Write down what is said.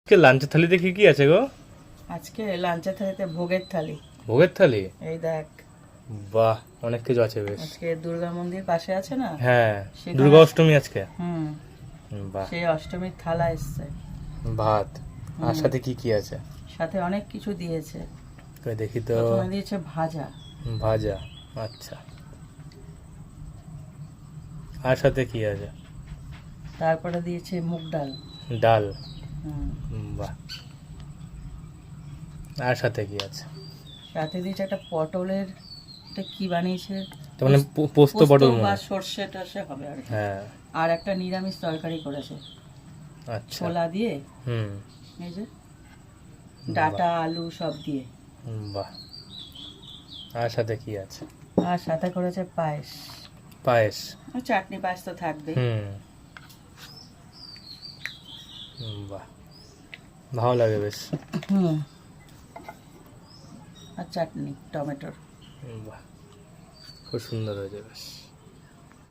আজকে লাঞ্চের থালিতে কি কি আছে গো? আজকে লাঞ্চের থালিতে ভোগের থালি। ভোগের থালি? এই দেখ, বাহ, অনেক কিছু আছে বেশ। আজকে দুর্গা মন্দির পাশে আছে না? হ্যাঁ, সেখানে- দুর্গা অষ্টমী আজকে। হুম, বাহ, সেই অষ্টমীর থালা এসছে। ভাত আর হুম। সাথে কি কি আছে? সাথে অনেক কিছু দিয়েছে। কই দেখি তো। প্রথমে দিয়েছে ভাজা, ভাজা, আচ্ছা। আর সাথে কি আছে? তারপরে দিয়েছে মুগ ডাল। ডাল। হুম, বাহ। আর সাথে কি আছে? সাথে দিয়েছে একটা পটলের, এটা কি বানিয়েছে, তার মানে পোস্ত পটল মনে বা হয়। সর্ষে টর্ষে হবে আর কি। হ্যাঁ, আর একটা নিরামিষ তরকারি করেছে আচ্ছা। ছোলা দিয়ে, হুম, এই যে ডাটা আলু সব দিয়ে। বাহ। আর সাথে কি আছে? আর সাথে করেছে পায়েস। পায়েস। আর চাটনি পায়েস তো থাকবে। হুম, বাহ, ভালো লাগে বেশ। হুম, আর চাটনি টমেটোর। বাহ, খুব সুন্দর হয়েছে বেশ।